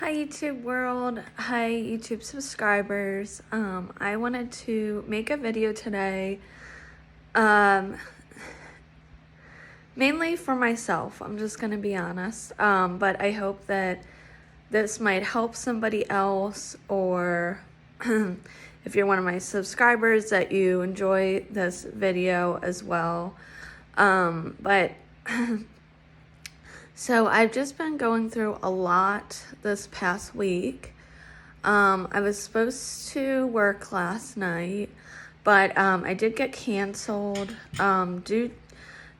Hi YouTube world, hi YouTube subscribers. I wanted to make a video today, mainly for myself. I'm just gonna be honest, but I hope that this might help somebody else, or if you're one of my subscribers, that you enjoy this video as well. So I've just been going through a lot this past week. I was supposed to work last night, but I did get canceled. Due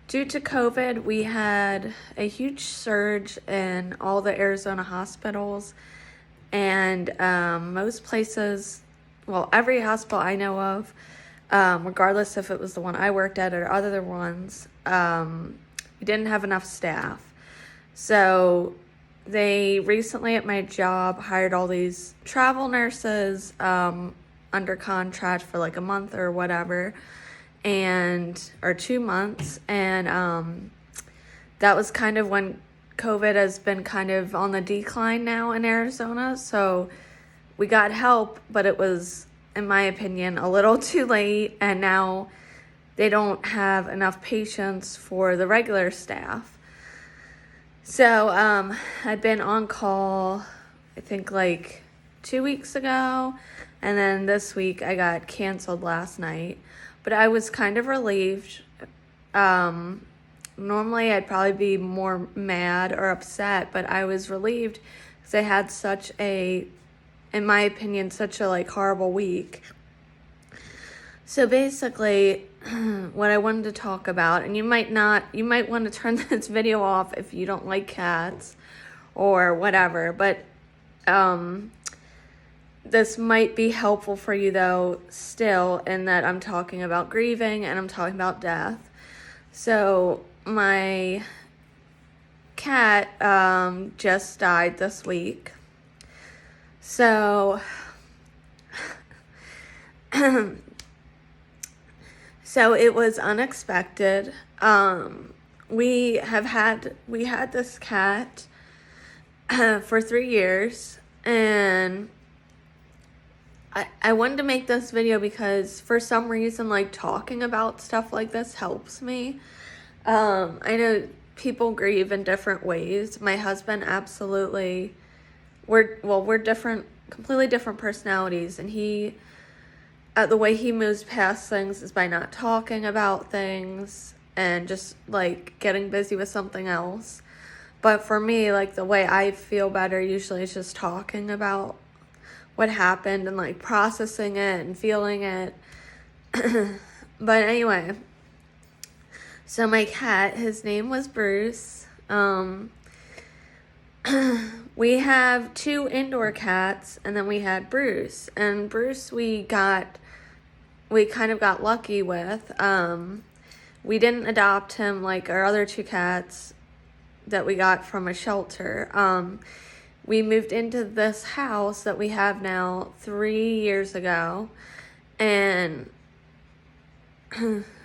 to COVID, we had a huge surge in all the Arizona hospitals, and most places, well, every hospital I know of, regardless if it was the one I worked at or other ones, we didn't have enough staff. So they recently at my job hired all these travel nurses under contract for like a month or whatever, or 2 months. And that was kind of when COVID has been kind of on the decline now in Arizona. So we got help, but it was, in my opinion, a little too late. And now they don't have enough patients for the regular staff. So I've been on call, I think like 2 weeks ago, and then this week I got canceled last night. But I was kind of relieved. Normally I'd probably be more mad or upset, but I was relieved because I had such a, in my opinion, such a like horrible week. So basically, what I wanted to talk about, and you might want to turn this video off if you don't like cats or whatever, but this might be helpful for you though still, in that I'm talking about grieving and I'm talking about death. So my cat just died this week. So So it was unexpected. We had this cat for 3 years, and I wanted to make this video because for some reason, like, talking about stuff like this helps me. I know people grieve in different ways. My husband absolutely, we're different, completely different personalities, and the way he moves past things is by not talking about things and just like getting busy with something else. But for me, like, the way I feel better usually is just talking about what happened and like processing it and feeling it. But anyway, so my cat, his name was Bruce. We have 2 indoor cats, and then we had Bruce. And Bruce we kind of got lucky with. We didn't adopt him like our other 2 cats that we got from a shelter. We moved into this house that we have now 3 years ago, and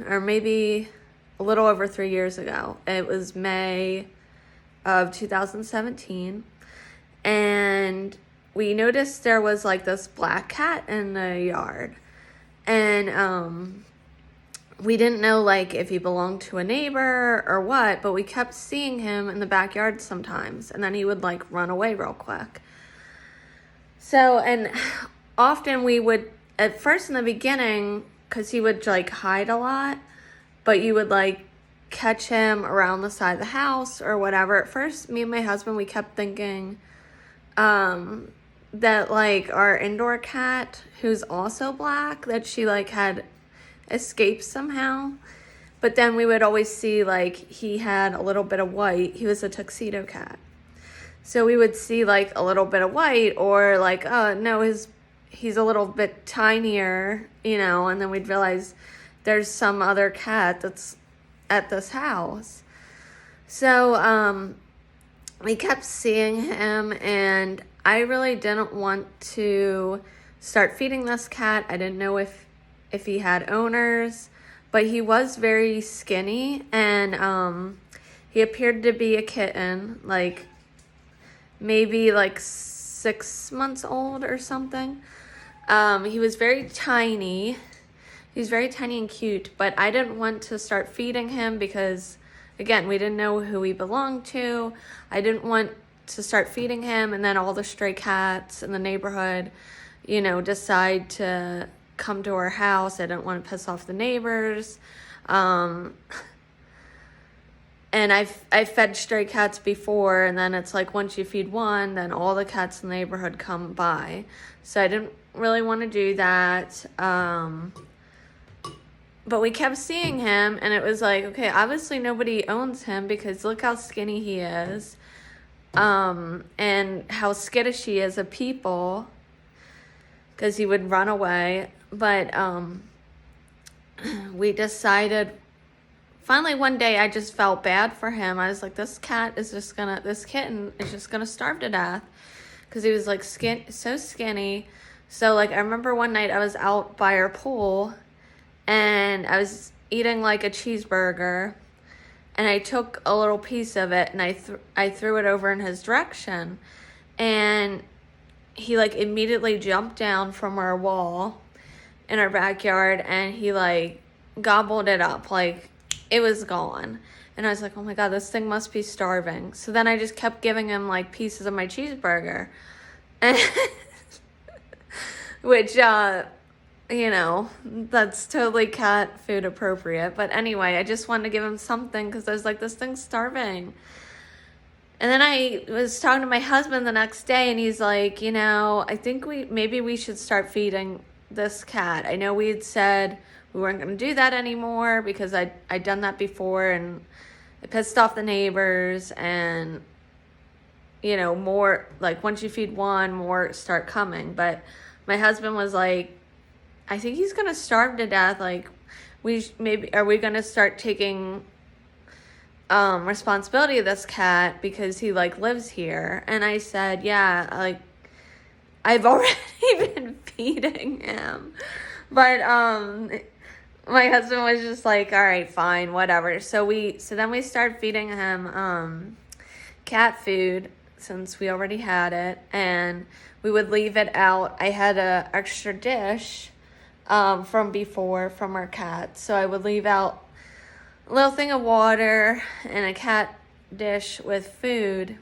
or maybe a little over 3 years ago. It was May of 2017, and we noticed there was like this black cat in the yard. And we didn't know like if he belonged to a neighbor or what, but we kept seeing him in the backyard sometimes, and then he would like run away real quick. So, and often we would, at first in the beginning, because he would like hide a lot, but you would like catch him around the side of the house or whatever. At first, me and my husband, we kept thinking that like our indoor cat, who's also black, that she like had escaped somehow. But then we would always see like he had a little bit of white. He was a tuxedo cat. So we would see like a little bit of white, or like, oh no, he's a little bit tinier, and then we'd realize there's some other cat that's at this house. So we kept seeing him, and I really didn't want to start feeding this cat. I didn't know if he had owners, but he was very skinny, and he appeared to be a kitten, like maybe like 6 months old or something. He was very tiny. He's very tiny and cute, but I didn't want to start feeding him because, again, we didn't know who he belonged to. I didn't want to start feeding him and then all the stray cats in the neighborhood, decide to come to our house. I didn't want to piss off the neighbors. And I've fed stray cats before, and then it's like once you feed one, then all the cats in the neighborhood come by. So I didn't really want to do that. But we kept seeing him, and it was like, okay, obviously nobody owns him because look how skinny he is. And how skittish he is of people because he would run away. But we decided, finally one day I just felt bad for him. I was like, this kitten is just gonna starve to death because he was like so skinny. So like I remember one night I was out by our pool and I was eating like a cheeseburger, and I took a little piece of it and I threw it over in his direction, and he like immediately jumped down from our wall in our backyard and he like gobbled it up, like it was gone. And I was like, oh my God, this thing must be starving. So then I just kept giving him like pieces of my cheeseburger, and which that's totally cat food appropriate. But anyway, I just wanted to give him something because I was like, this thing's starving. And then I was talking to my husband the next day, and he's like, I think maybe we should start feeding this cat. I know we had said we weren't going to do that anymore because I'd done that before, and it pissed off the neighbors, and, more, like, once you feed one, more start coming. But my husband was like, I think he's going to starve to death. Like, are we going to start taking responsibility of this cat because he like lives here? And I said, yeah, like I've already been feeding him. But my husband was just like, all right, fine, whatever. So then we started feeding him cat food since we already had it, and we would leave it out. I had a extra dish from before from our cat, so I would leave out a little thing of water and a cat dish with food.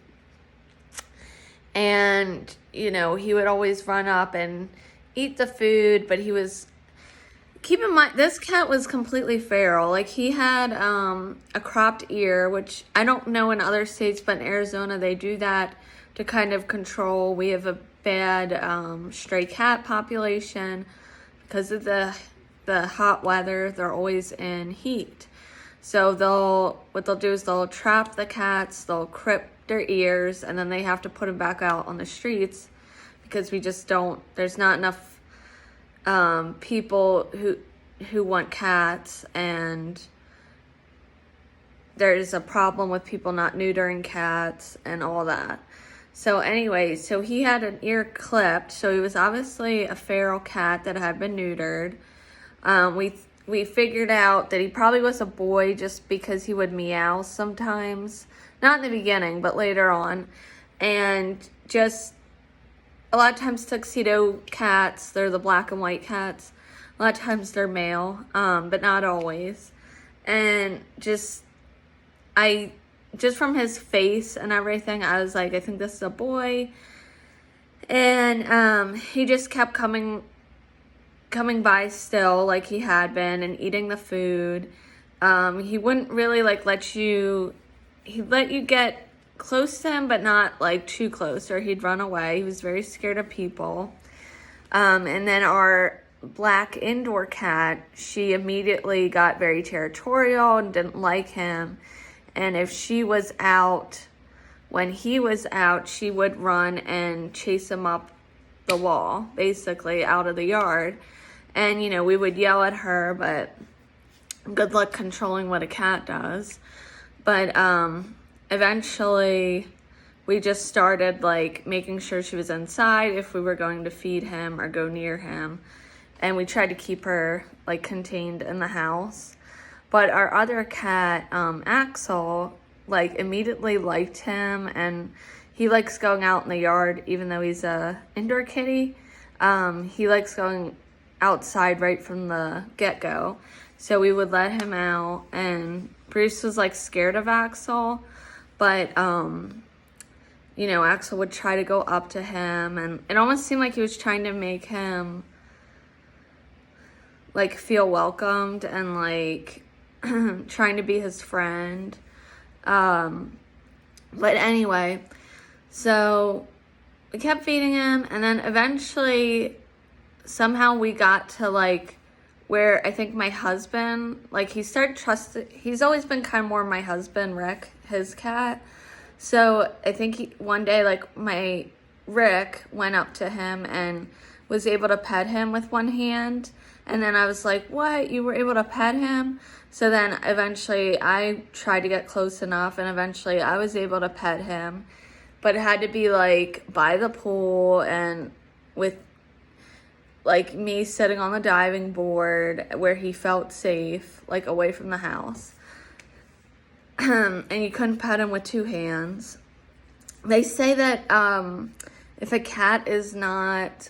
And, he would always run up and eat the food, but keep in mind, this cat was completely feral. Like, he had a cropped ear, which I don't know in other states, but in Arizona they do that to kind of control. We have a bad stray cat population because of the hot weather. They're always in heat. So what they'll do is they'll trap the cats, they'll clip their ears, and then they have to put them back out on the streets because there's not enough people who want cats, and there's a problem with people not neutering cats and all that. So anyway, so he had an ear clipped, so he was obviously a feral cat that had been neutered. We figured out that he probably was a boy just because he would meow sometimes. Not in the beginning, but later on. And just a lot of times tuxedo cats, they're the black and white cats. A lot of times they're male, but not always. And just from his face and everything, I was like, I think this is a boy. And he just kept coming by still like he had been and eating the food. He wouldn't really he'd let you get close to him, but not like too close, or he'd run away. He was very scared of people. And then our black indoor cat, she immediately got very territorial and didn't like him. And if she was out, when he was out, she would run and chase him up the wall, basically out of the yard. And, we would yell at her, but good luck controlling what a cat does. But eventually we just started making sure she was inside if we were going to feed him or go near him. And we tried to keep her contained in the house. But our other cat, Axel, immediately liked him, and he likes going out in the yard, even though he's a indoor kitty. He likes going outside right from the get-go. So we would let him out, and Bruce was like scared of Axel, but you know, Axel would try to go up to him, and it almost seemed like he was trying to make him like feel welcomed and like trying to be his friend. But anyway, so we kept feeding him, and then eventually somehow we got to like where I think my husband, like he started trusting, he's always been kind of more my husband, Rick, his cat. So I think one day like my Rick went up to him and was able to pet him with one hand. And then I was like, what? You were able to pet him? So then eventually I tried to get close enough, and eventually I was able to pet him. But it had to be like by the pool and with like me sitting on the diving board where he felt safe, like away from the house. And you couldn't pet him with two hands. They say that if a cat is not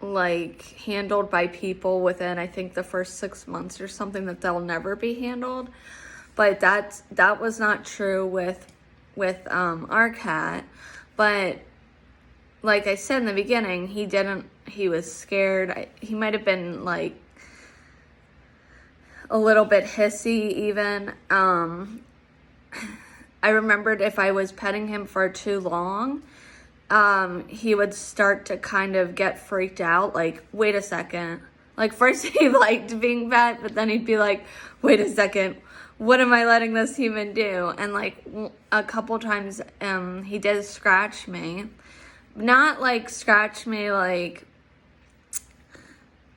like handled by people within, I think, the first 6 months or something, that they'll never be handled. But that was not true with our cat. But like I said in the beginning, he was scared. He might have been like a little bit hissy even. I remembered if I was petting him for too long, he would start to kind of get freaked out, like, wait a second. Like, first he liked being pet, but then he'd be like, wait a second, what am I letting this human do? And, like, a couple times he did scratch me. Not, like, scratch me, like,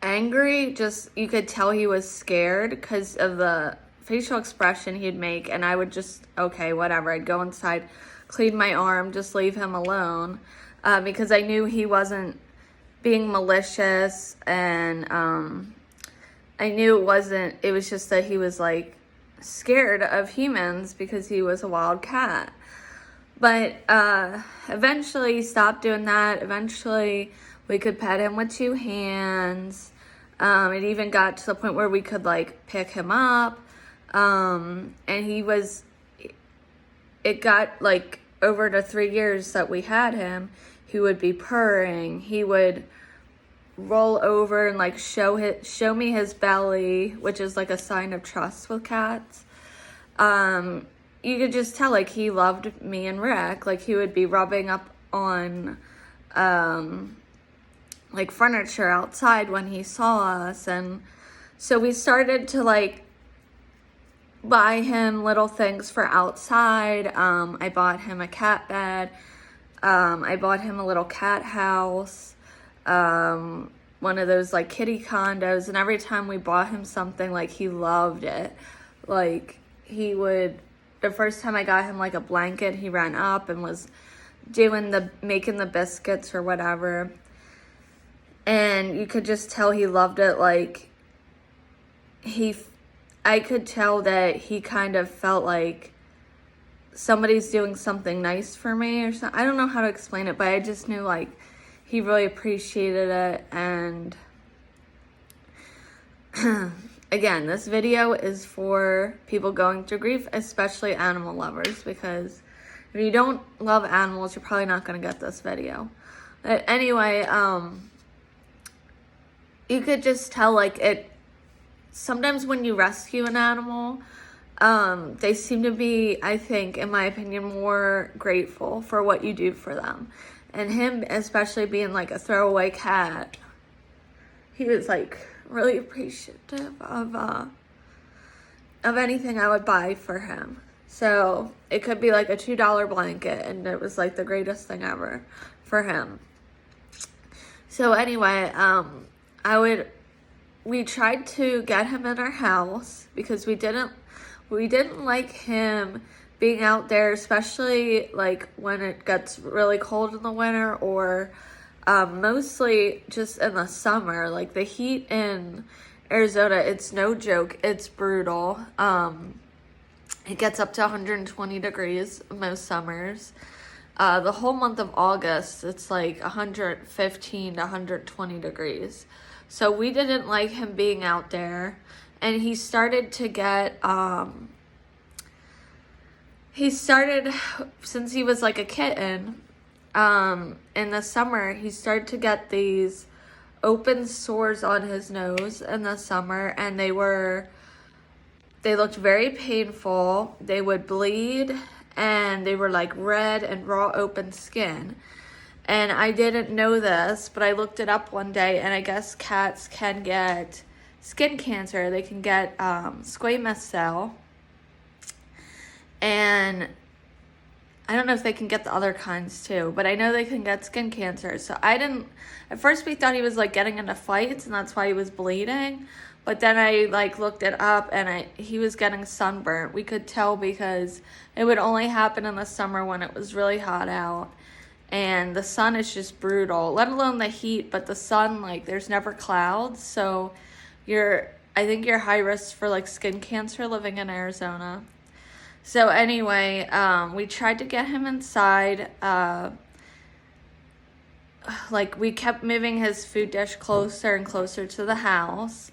angry, just you could tell he was scared because of the facial expression he'd make, and I would just, okay, whatever, I'd go inside, clean my arm, just leave him alone, because I knew he wasn't being malicious, and I knew it was just that he was like scared of humans because he was a wild cat. But eventually he stopped doing that. Eventually we could pet him with two hands. It even got to the point where we could like pick him up. And it got like over the 3 years that we had him, he would be purring. He would roll over and like show me his belly, which is like a sign of trust with cats. You could just tell like he loved me and Rick. Like he would be rubbing up on like furniture outside when he saw us, and so we started to like buy him little things for outside. I bought him a cat bed. I bought him a little cat house, one of those like kitty condos, and every time we bought him something, like he loved it. Like the first time I got him like a blanket, he ran up and was making the biscuits or whatever. And you could just tell he loved it. Like I could tell that he kind of felt like somebody's doing something nice for me or something. I don't know how to explain it, but I just knew like he really appreciated it. And again, this video is for people going through grief, especially animal lovers, because if you don't love animals, you're probably not going to get this video. But anyway, you could just tell like sometimes when you rescue an animal, they seem to be, I think, in my opinion, more grateful for what you do for them. And him, especially being like a throwaway cat, he was like really appreciative of anything I would buy for him. So it could be like a $2 blanket, and it was like the greatest thing ever for him. So anyway, we tried to get him in our house because we didn't like him being out there, especially like when it gets really cold in the winter, or mostly just in the summer. Like the heat in Arizona, it's no joke, it's brutal. It gets up to 120 degrees most summers. the whole month of August, it's like 115 to 120 degrees. So we didn't like him being out there. And he started to get, since he was like a kitten, in the summer, he started to get these open sores on his nose in the summer, and they looked very painful. They would bleed, and they were like red and raw open skin. And I didn't know this, but I looked it up one day, and I guess cats can get skin cancer. They can get squamous cell, and I don't know if they can get the other kinds too, but I know they can get skin cancer. So at first we thought he was like getting into fights and that's why he was bleeding. But then I like looked it up, and he was getting sunburnt. We could tell because it would only happen in the summer when it was really hot out. And the sun is just brutal, let alone the heat, but the sun, like there's never clouds. So I think you're high risk for like skin cancer living in Arizona. So anyway, we tried to get him inside. Like we kept moving his food dish closer and closer to the house.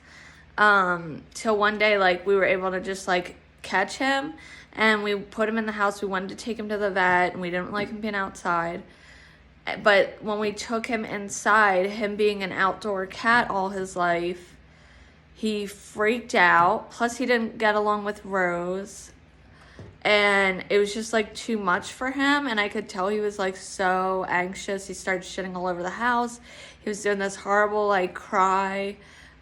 Till one day, like we were able to just like catch him, and we put him in the house. We wanted to take him to the vet, and we didn't like him being outside. But when we took him inside, him being an outdoor cat all his life, he freaked out. Plus he didn't get along with Rose. And it was just like too much for him, and I could tell he was like so anxious. He started shitting all over the house. He was doing this horrible like cry,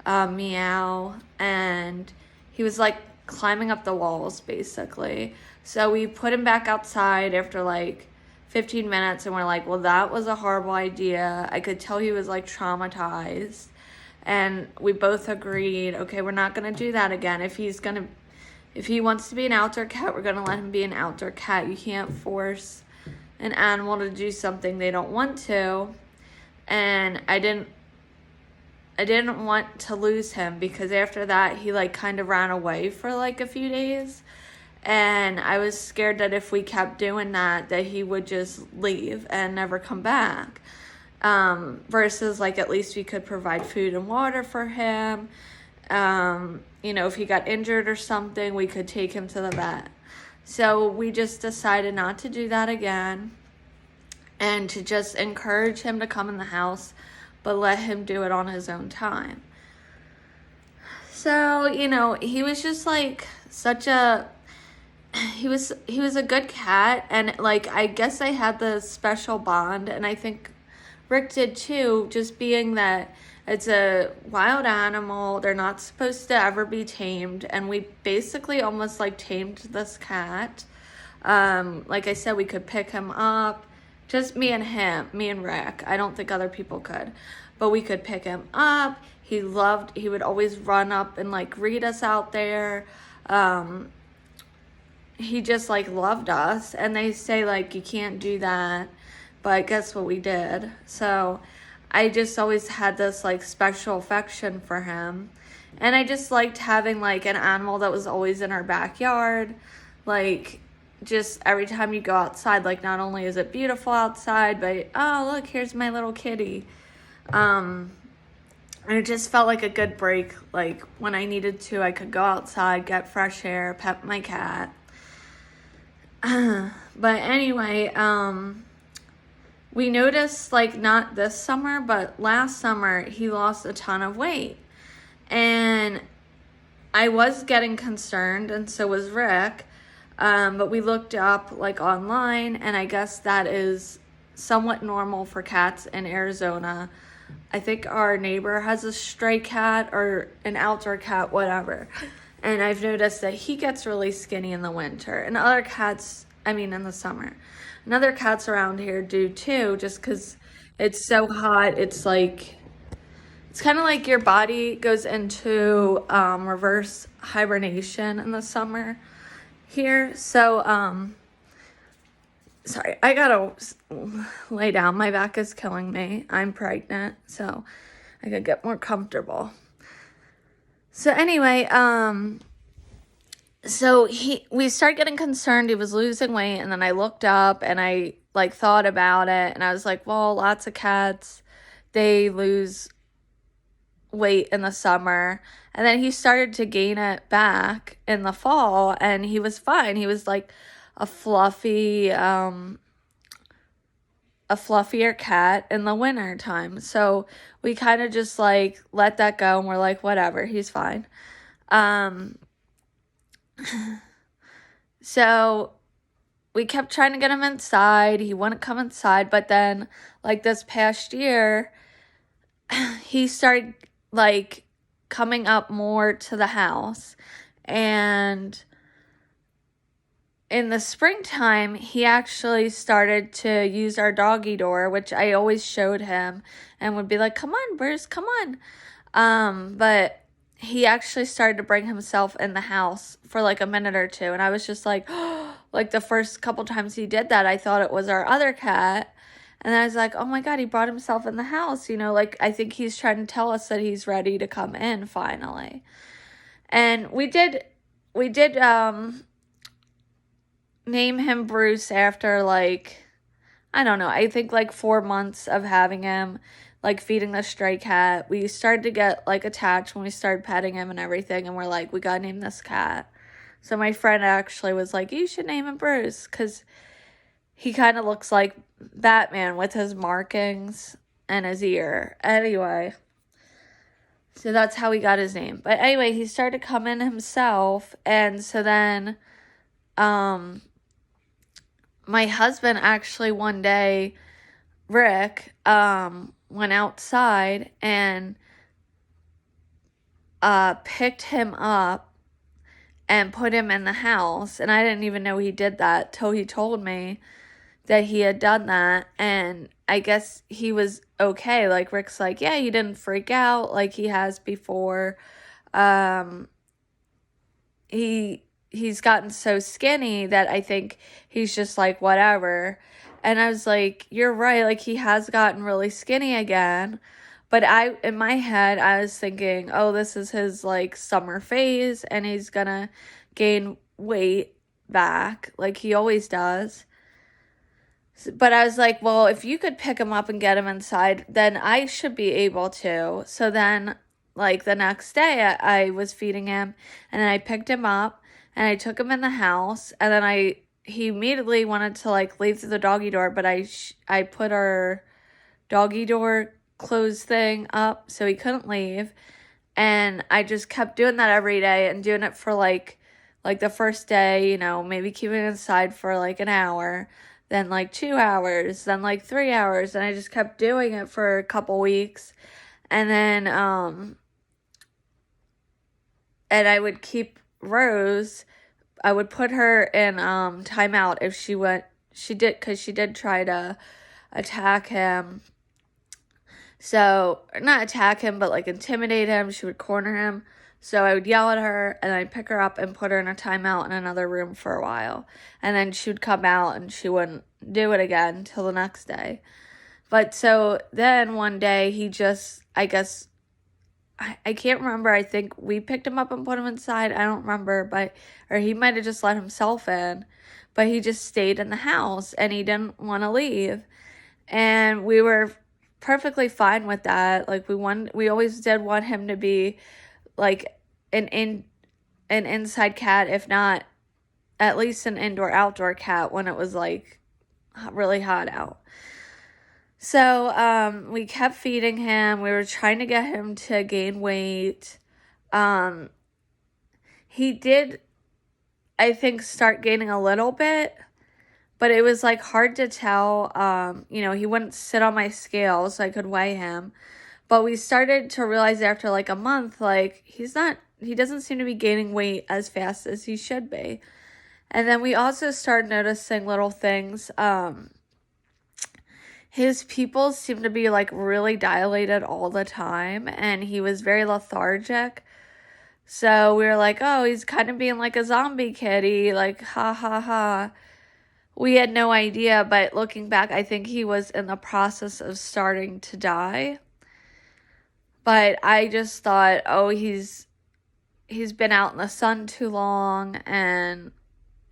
meow, and he was like climbing up the walls basically. So we put him back outside after like 15 minutes, and we're like, well, that was a horrible idea. I could tell he was like traumatized, and we both agreed, okay, we're not gonna do that again. If he wants to be an outdoor cat, we're going to let him be an outdoor cat. You can't force an animal to do something they don't want to. And I didn't want to lose him, because after that, he like kind of ran away for like a few days. And I was scared that if we kept doing that he would just leave and never come back. Versus like at least we could provide food and water for him. If he got injured or something, we could take him to the vet. So we just decided not to do that again, and to just encourage him to come in the house, but let him do it on his own time. So, he was just like he was a good cat, and like I guess I had the special bond, and I think Rick did too, just being that it's a wild animal. They're not supposed to ever be tamed. And we basically almost like tamed this cat. Like I said, we could pick him up. Just me and Rick. I don't think other people could. But we could pick him up. He would always run up and like greet us out there. He just like loved us. And they say like, you can't do that. But guess what we did? So I just always had this like special affection for him. And I just liked having like an animal that was always in our backyard. Like just every time you go outside, like not only is it beautiful outside, but oh look, here's my little kitty. And it just felt like a good break. Like when I needed to, I could go outside, get fresh air, pet my cat. But anyway, we noticed, like, not this summer, but last summer, he lost a ton of weight. And I was getting concerned, and so was Rick. But we looked up, like, online, and I guess that is somewhat normal for cats in Arizona. I think our neighbor has a stray cat or an outdoor cat, whatever. And I've noticed that he gets really skinny in the winter. And other cats, in the summer. And other cats around here do too, just because it's so hot. It's kind of like your body goes into reverse hibernation in the summer here. So, sorry, I gotta lay down. My back is killing me. I'm pregnant, so I could get more comfortable. So anyway, so we started getting concerned. He was losing weight, and then I looked up and I like thought about it, and I was like, well, lots of cats, they lose weight in the summer. And then he started to gain it back in the fall, and he was fine. He was like a fluffier cat in the winter time. So we kind of just like let that go, and we're like, whatever, he's fine. So we kept trying to get him inside. He wouldn't come inside, but then like this past year, he started like coming up more to the house. And in the springtime, he actually started to use our doggy door, which I always showed him and would be like, come on, Bruce, come on. But he actually started to bring himself in the house for like a minute or two. And I was just like, like the first couple times he did that, I thought it was our other cat. And then I was like, oh my God, he brought himself in the house. You know, like I think he's trying to tell us that he's ready to come in finally. And we did name him Bruce after like, I don't know, I think like 4 months of having him, like feeding the stray cat. We started to get like attached when we started petting him and everything, and we're like, we gotta name this cat. So my friend actually was like, you should name him Bruce, because he kind of looks like Batman with his markings and his ear. Anyway, so that's how he got his name. But anyway, he started coming himself, and so then my husband actually one day, Rick, went outside and picked him up and put him in the house. And I didn't even know he did that till he told me that he had done that. And I guess he was okay. Like, Rick's like, yeah, he didn't freak out like he has before. He's gotten so skinny that I think he's just like, whatever. And I was like, you're right, like he has gotten really skinny again. But in my head, I was thinking, oh, this is his like summer phase and he's gonna gain weight back like he always does. But I was like, well, if you could pick him up and get him inside, then I should be able to. So then, like, the next day, I was feeding him, and then I picked him up, and I took him in the house, and then he immediately wanted to, like, leave through the doggy door, but I put our doggy door close thing up so he couldn't leave, and I just kept doing that every day and doing it for, like the first day, you know, maybe keeping it inside for, like, an hour, then like 2 hours, then like 3 hours, and I just kept doing it for a couple weeks. And then and I would keep Rose, I would put her in timeout if she did try to attack him. So, not attack him, but like intimidate him. She would corner him. So I would yell at her, and I'd pick her up and put her in a timeout in another room for a while. And then she would come out, and she wouldn't do it again till the next day. But so then one day, he just, I guess, I can't remember. I think we picked him up and put him inside. I don't remember, or he might have just let himself in. But he just stayed in the house, and he didn't want to leave. And we were perfectly fine with that. Like, we always did want him to be like an inside cat, if not at least an indoor-outdoor cat when it was like really hot out. So we kept feeding him. We were trying to get him to gain weight. He did, I think, start gaining a little bit, but it was like hard to tell. You know, he wouldn't sit on my scale so I could weigh him. But we started to realize after like a month, like he doesn't seem to be gaining weight as fast as he should be. And then we also started noticing little things. His pupils seemed to be like really dilated all the time, and he was very lethargic. So we were like, oh, he's kind of being like a zombie kitty, like ha ha ha. We had no idea, but looking back, I think he was in the process of starting to die. But I just thought, oh, he's been out in the sun too long, and,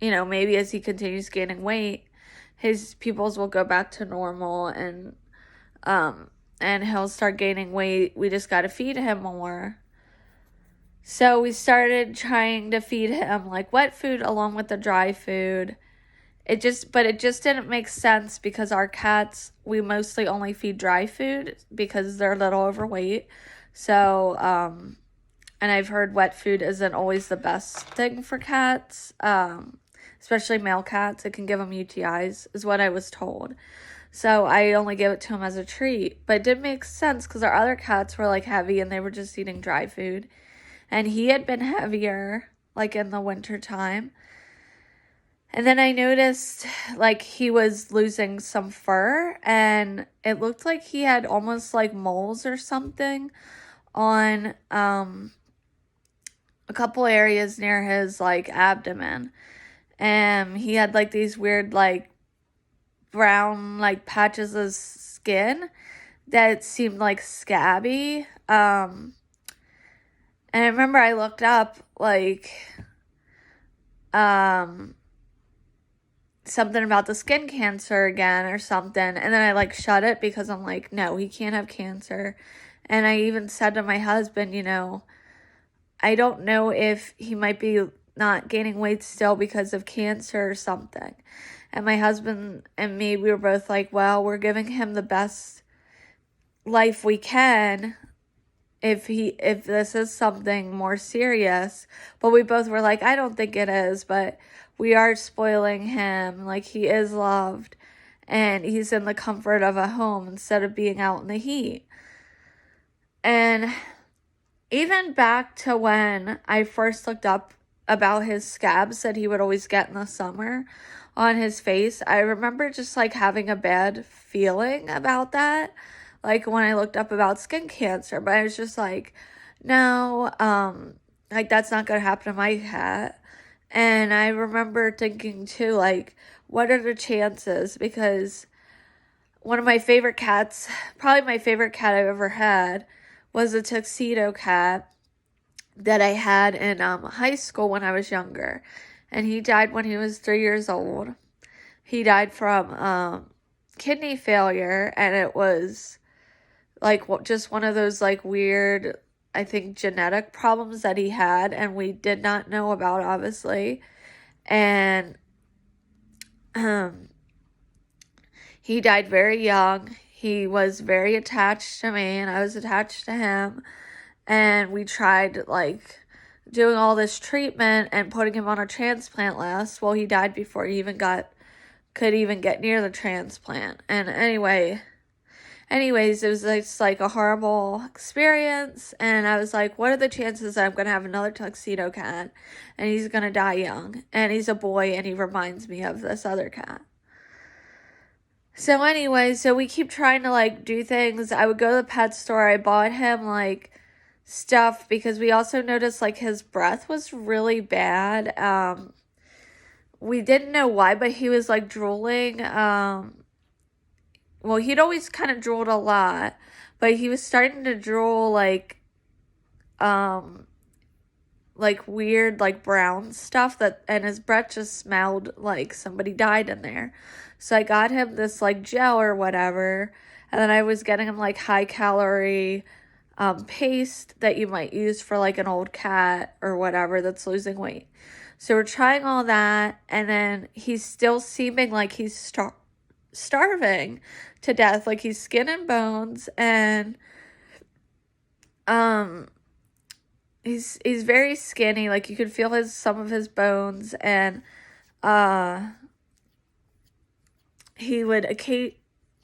you know, maybe as he continues gaining weight, his pupils will go back to normal, and he'll start gaining weight. We just got to feed him more. So we started trying to feed him like wet food along with the dry food. But it just didn't make sense because our cats, we mostly only feed dry food because they're a little overweight. So, and I've heard wet food isn't always the best thing for cats, especially male cats. It can give them UTIs, is what I was told. So I only give it to them as a treat. But it did make sense because our other cats were like heavy and they were just eating dry food. And he had been heavier like in the winter time. And then I noticed like he was losing some fur and it looked like he had almost like moles or something on a couple areas near his like abdomen. And he had like these weird like brown like patches of skin that seemed like scabby. And I remember I looked up like something about the skin cancer again or something, and then I like shut it because I'm like, no, he can't have cancer. And I even said to my husband, I don't know if he might be not gaining weight still because of cancer or something. And my husband and me, we were both like, well, we're giving him the best life we can if this is something more serious. But we both were like, I don't think it is, but we are spoiling him. Like, he is loved and he's in the comfort of a home instead of being out in the heat. And even back to when I first looked up about his scabs that he would always get in the summer on his face, I remember just like having a bad feeling about that. Like when I looked up about skin cancer, but I was just like, no, like that's not gonna happen to my cat. And I remember thinking too, like, what are the chances? Because one of my favorite cats, probably my favorite cat I've ever had, was a tuxedo cat that I had in high school when I was younger. And he died when he was 3 years old. He died from kidney failure, and it was like just one of those like weird, I think, genetic problems that he had, and we did not know about, obviously. And he died very young. He was very attached to me, and I was attached to him. And we tried like doing all this treatment and putting him on a transplant list. Well, he died before he could even get near the transplant. And anyways, it was just like a horrible experience. And I was like, what are the chances that I'm going to have another tuxedo cat and he's going to die young? And he's a boy and he reminds me of this other cat. So anyway, so we keep trying to like do things. I would go to the pet store. I bought him like stuff because we also noticed like his breath was really bad. We didn't know why, but he was like drooling. Well, he'd always kind of drooled a lot, but he was starting to drool like weird like brown stuff and his breath just smelled like somebody died in there. So I got him this like gel or whatever, and then I was getting him like high calorie paste that you might use for like an old cat or whatever that's losing weight. So we're trying all that, and then he's still seeming like he's starving to death, like he's skin and bones, and he's very skinny, like you could feel some of his bones, and he would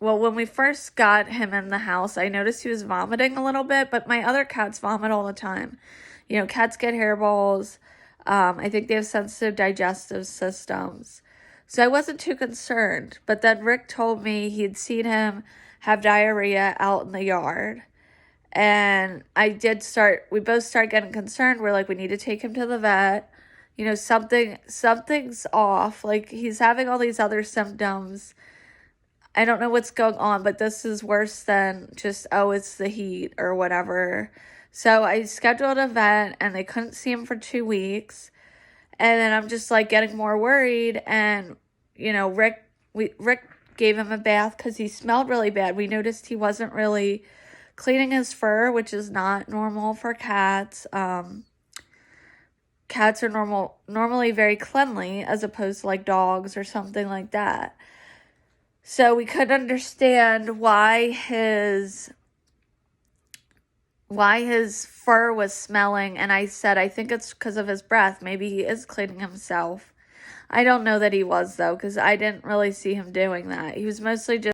well, when we first got him in the house, I noticed he was vomiting a little bit, but my other cats vomit all the time. Cats get hairballs. I think they have sensitive digestive systems. So I wasn't too concerned. But then Rick told me he'd seen him have diarrhea out in the yard. And we both started getting concerned. We're like, we need to take him to the vet. Something's off. Like, he's having all these other symptoms. I don't know what's going on, but this is worse than just, it's the heat or whatever. So I scheduled a vet, and they couldn't see him for 2 weeks. And then I'm just like getting more worried. And, Rick Rick gave him a bath because he smelled really bad. We noticed he wasn't really cleaning his fur, which is not normal for cats. Cats are normally very cleanly as opposed to like dogs or something like that. So we couldn't understand why his fur was smelling, and I said, I think it's because of his breath. Maybe he is cleaning himself. I don't know that he was, though, because I didn't really see him doing that. He was mostly just